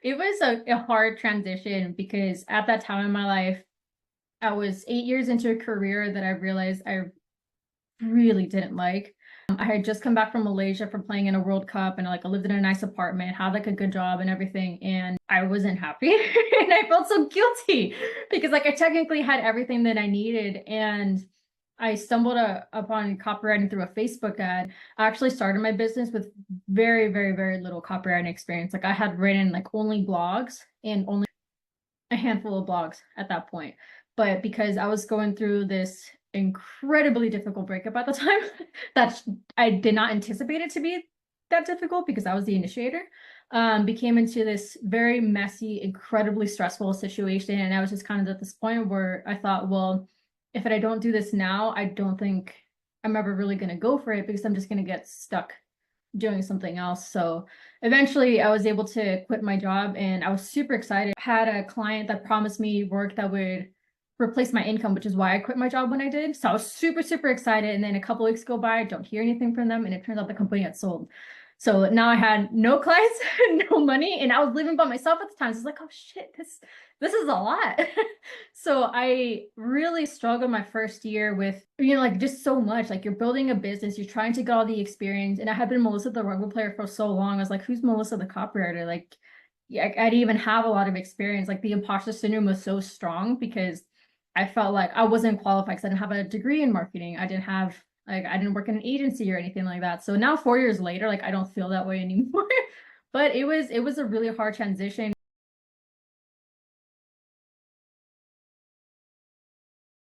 It was a hard transition because at that time in my life, I was 8 years into a career that I realized I really didn't like. I had just come back from Malaysia from playing in a World Cup, and like I lived in a nice apartment, had like a good job and everything, and I wasn't happy. And I felt so guilty because like I technically had everything that I needed, and I stumbled upon copywriting through a Facebook ad. I actually started my business with very, very, very little copywriting experience. Like I had written like only blogs and only a handful of blogs at that point. But because I was going through this incredibly difficult breakup at the time, that I did not anticipate it to be that difficult because I was the initiator, became into this very messy, incredibly stressful situation. And I was just kind of at this point where I thought, well, if I don't do this now, I don't think I'm ever really going to go for it because I'm just going to get stuck doing something else. So eventually I was able to quit my job and I was super excited. I had a client that promised me work that would replace my income, which is why I quit my job when I did. So I was super, super excited. And then a couple weeks go by, I don't hear anything from them. And it turns out the company had sold. So now I had no clients, no money, and I was living by myself at the time. So it's like, oh shit, this is a lot. So I really struggled my first year with, like just so much. Like you're building a business, you're trying to get all the experience. And I had been Melissa the rugby player for so long. I was like, who's Melissa the copywriter? Like, yeah, I didn't even have a lot of experience. Like the imposter syndrome was so strong because I felt like I wasn't qualified because I didn't have a degree in marketing. I didn't work in an agency or anything like that. So now 4 years later, like I don't feel that way anymore. But it was a really hard transition.